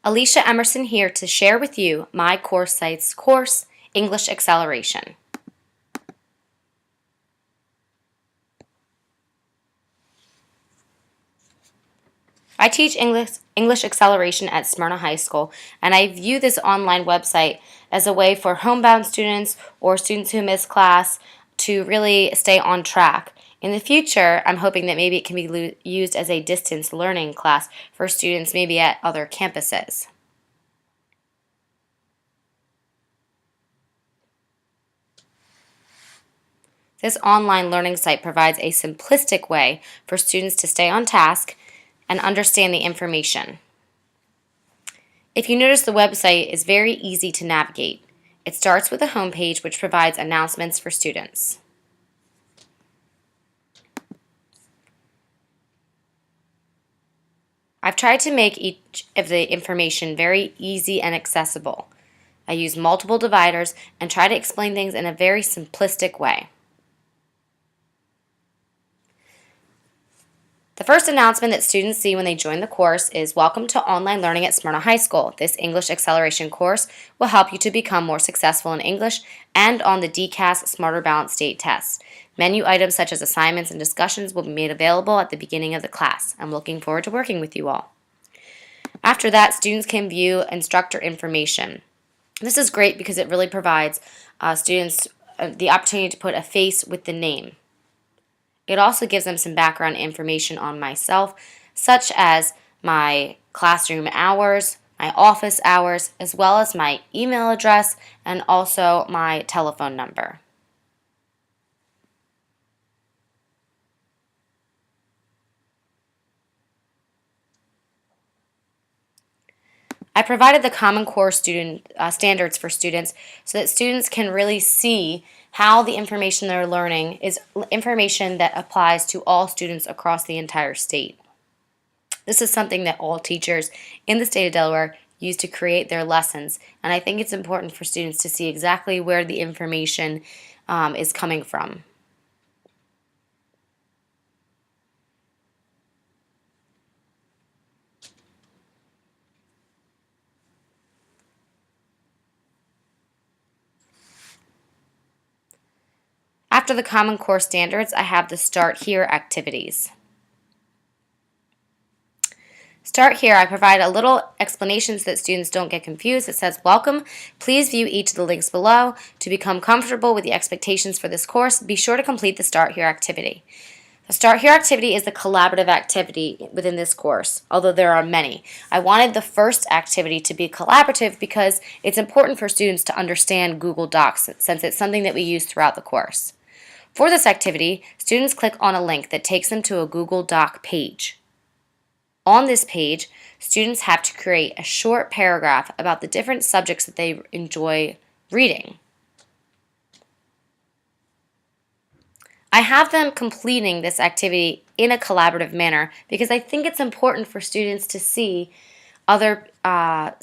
Alicia Emerson here to share with you my Coursesites course, English Acceleration. I teach English Acceleration at Smyrna High School, and I view this online website as a way for homebound students or students who miss class to really stay on track. In the future, I'm hoping that maybe it can be used as a distance learning class for students maybe at other campuses. This online learning site provides a simplistic way for students to stay on task and understand the information. If you notice, the website is very easy to navigate. It starts with a homepage which provides announcements for students. I've tried to make each of the information very easy and accessible. I use multiple dividers and try to explain things in a very simplistic way. The first announcement that students see when they join the course is "Welcome to Online Learning at Smyrna High School. This English Acceleration course will help you to become more successful in English and on the DCAS Smarter Balanced State test. Menu items such as assignments and discussions will be made available at the beginning of the class. I'm looking forward to working with you all." After that, students can view instructor information. This is great because it really provides students the opportunity to put a face with the name. It also gives them some background information on myself, such as my classroom hours, my office hours, as well as my email address and also my telephone number. I provided the Common Core student standards for students so that students can really see how the information they're learning is information that applies to all students across the entire state. This is something that all teachers in the state of Delaware use to create their lessons, and I think it's important for students to see exactly where the information is coming from. After the Common Core standards, I have the Start Here activities. Start Here, I provide a little explanation so that students don't get confused. It says, "Welcome. Please view each of the links below. To become comfortable with the expectations for this course, be sure to complete the Start Here activity." The Start Here activity is the collaborative activity within this course, although there are many. I wanted the first activity to be collaborative because it's important for students to understand Google Docs since it's something that we use throughout the course. For this activity, students click on a link that takes them to a Google Doc page. On this page, students have to create a short paragraph about the different subjects that they enjoy reading. I have them completing this activity in a collaborative manner because I think it's important for students to see other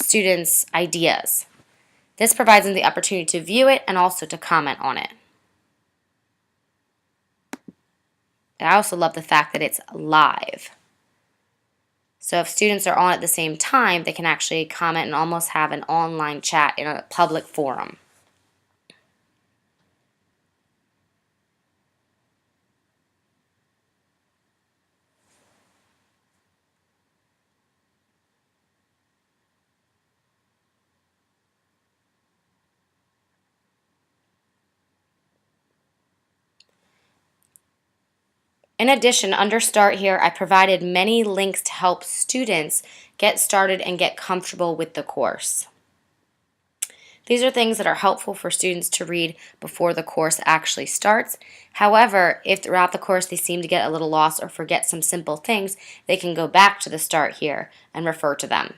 students' ideas. This provides them the opportunity to view it and also to comment on it. I also love the fact that it's live. So if students are on at the same time, they can actually comment and almost have an online chat in a public forum. In addition, under Start Here, I provided many links to help students get started and get comfortable with the course. These are things that are helpful for students to read before the course actually starts. However, if throughout the course they seem to get a little lost or forget some simple things, they can go back to the Start Here and refer to them.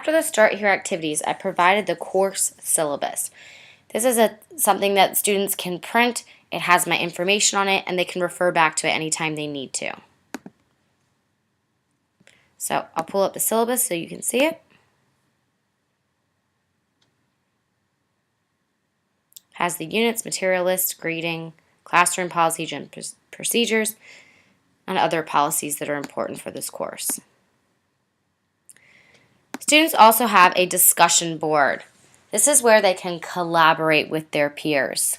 after the Start Here activities, I provided the course syllabus. This is something that students can print. It has my information on it, and they can refer back to it anytime they need to. So I'll pull up the syllabus so you can see it. Has the units, material list, grading, classroom policies and procedures, and other policies that are important for this course. Students also have a discussion board. This is where they can collaborate with their peers.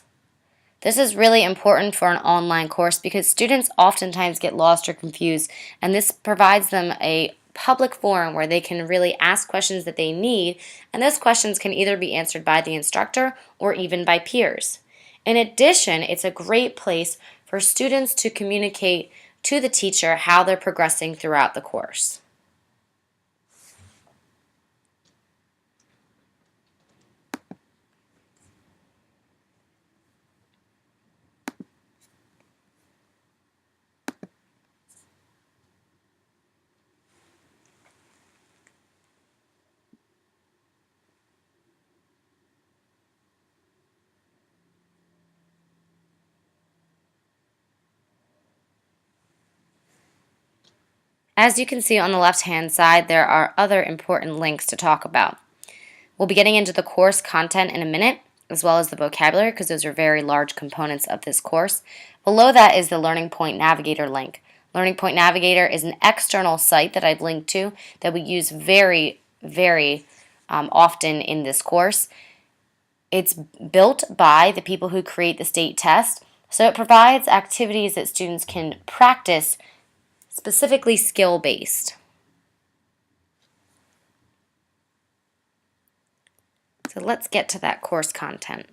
This is really important for an online course because students oftentimes get lost or confused, and this provides them a public forum where they can really ask questions that they need, and those questions can either be answered by the instructor or even by peers. In addition, it's a great place for students to communicate to the teacher how they're progressing throughout the course. As you can see on the left-hand side, there are other important links to talk about. We'll be getting into the course content in a minute, as well as the vocabulary, because those are very large components of this course. Below that is the Learning Point Navigator link. Learning Point Navigator is an external site that I've linked to that we use very often in this course. It's built by the people who create the state test, so it provides activities that students can practice, specifically skill-based. So let's get to that course content.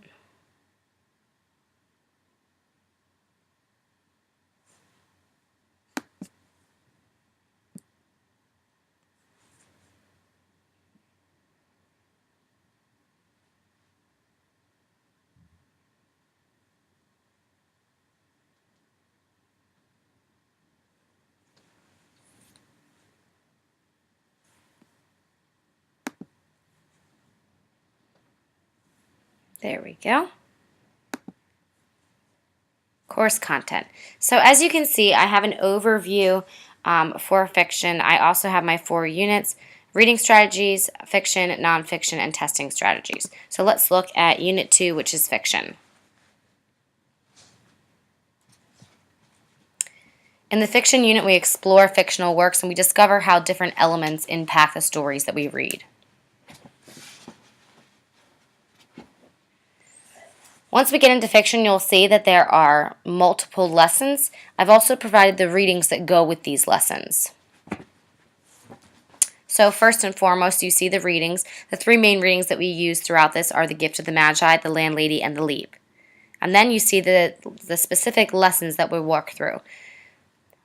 There we go. Course content. So as you can see, I have an overview for fiction. I also have my 4 units: reading strategies, fiction, nonfiction, and testing strategies. So let's look at Unit 2, which is fiction. In the fiction unit, we explore fictional works and we discover how different elements impact the stories that we read. Once we get into fiction, you'll see that there are multiple lessons. I've also provided the readings that go with these lessons. So first and foremost, you see the readings. The 3 main readings that we use throughout this are The Gift of the Magi, The Landlady, and The Leap. And then you see the specific lessons that we work through.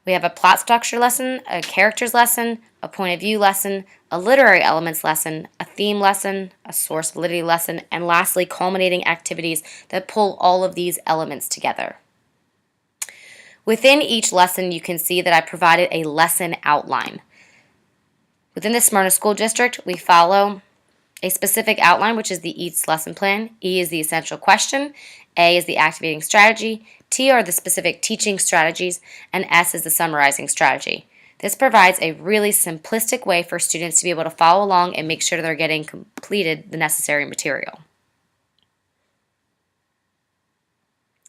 We have a plot structure lesson, a characters lesson, a point of view lesson, a literary elements lesson, a theme lesson, a source validity lesson, and lastly, culminating activities that pull all of these elements together. Within each lesson, you can see that I provided a lesson outline. Within the Smyrna School District, we follow a specific outline, which is the EATS lesson plan. E is the essential question, A is the activating strategy, T are the specific teaching strategies, and S is the summarizing strategy. This provides a really simplistic way for students to be able to follow along and make sure they're getting completed the necessary material.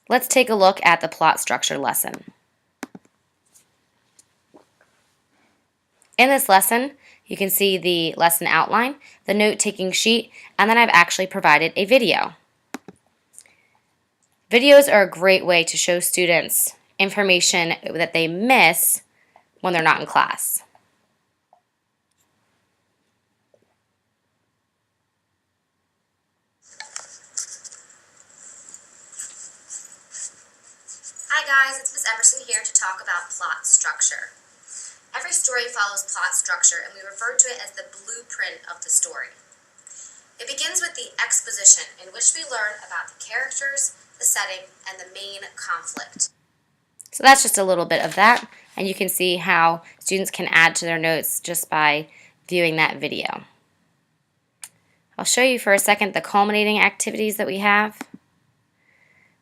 Let's take a look at the plot structure lesson. In this lesson, you can see the lesson outline, the note-taking sheet, and then I've actually provided a video. Videos are a great way to show students information that they miss when they're not in class. Hi guys, it's Ms. Emerson here to talk about plot structure. Every story follows plot structure, and we refer to it as the blueprint of the story. It begins with the exposition, in which we learn about the characters, the setting, and the main conflict. So that's just a little bit of that, and you can see how students can add to their notes just by viewing that video. I'll show you for a second the culminating activities that we have.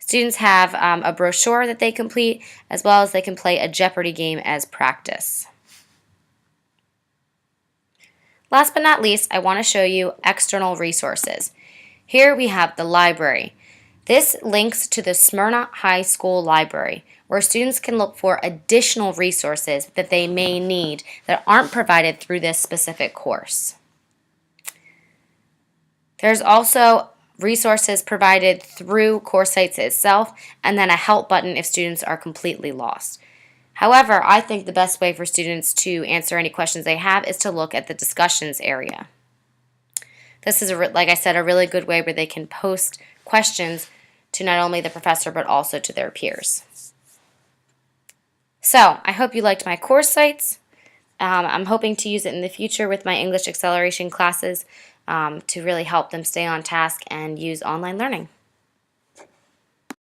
Students have a brochure that they complete, as well as they can play a Jeopardy game as practice. Last but not least, I want to show you external resources. Here we have the library. This links to the Smyrna High School Library, where students can look for additional resources that they may need that aren't provided through this specific course. There's also resources provided through Coursesites itself, and then a help button if students are completely lost. However, I think the best way for students to answer any questions they have is to look at the discussions area. This is, like I said, a really good way where they can post questions to not only the professor but also to their peers. So, I hope you liked my Coursesites. I'm hoping to use it in the future with my English acceleration classes to really help them stay on task and use online learning.